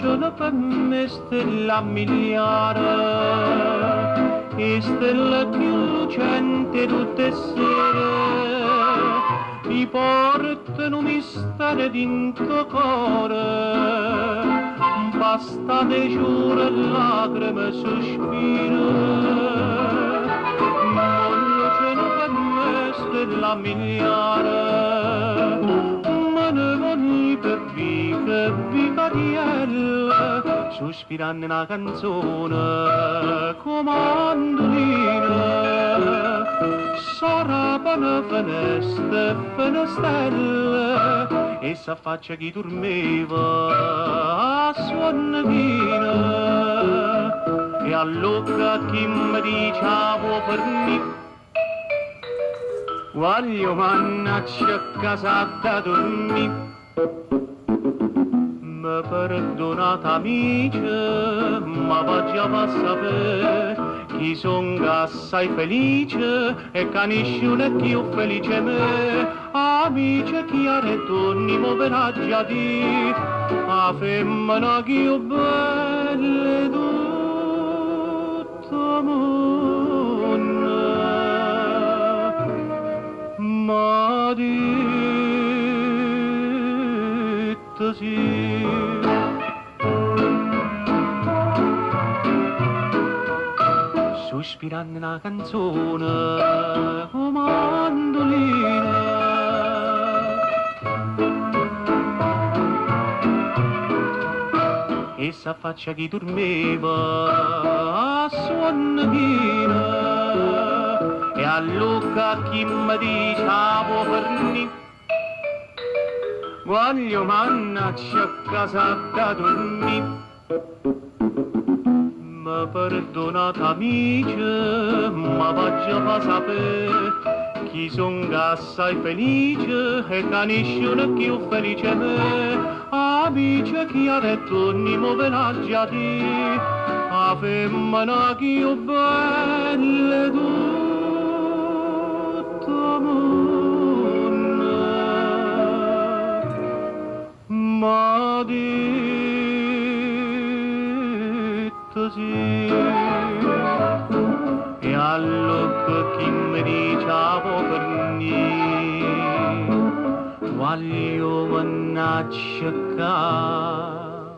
sono per me stella miliare, e stella più lucente tutte le sere, mi portano un mistero dentro cuore, basta de giuro e lacrime sospiro, non c'è per me stella miliare, ma ne voglio per vicariella, sospirando una canzone come mandolina, sarà una finestra, finestrella, e s'affaccia chi dormiva a suonachina, e allora chi mi diceva per me, voglio mannaggia a casa da dormire. Mi perdonate amici, ma voglio a sapere chi sono assai felice e che nessuno è più felice me. Amici chi ha ritorni mi veraggi a dire, a femmina più bella tutto mondo, ma detto sì. Sospirando una canzone come mandolina, e s'affaccia chi dormiva a suonachina, e allora chi mi diceva per me, voglio mannaggia a casa da dormire. Mi perdonate amici, ma voglio a sapere chi sono assai felice e che nessuno è più felice me. Amici chi ha ritorni mi venaggi a dire, a femmina più bella tutto mondo, ma detto sì. E allora chi mi diceva per me, voglio mannaggia a casa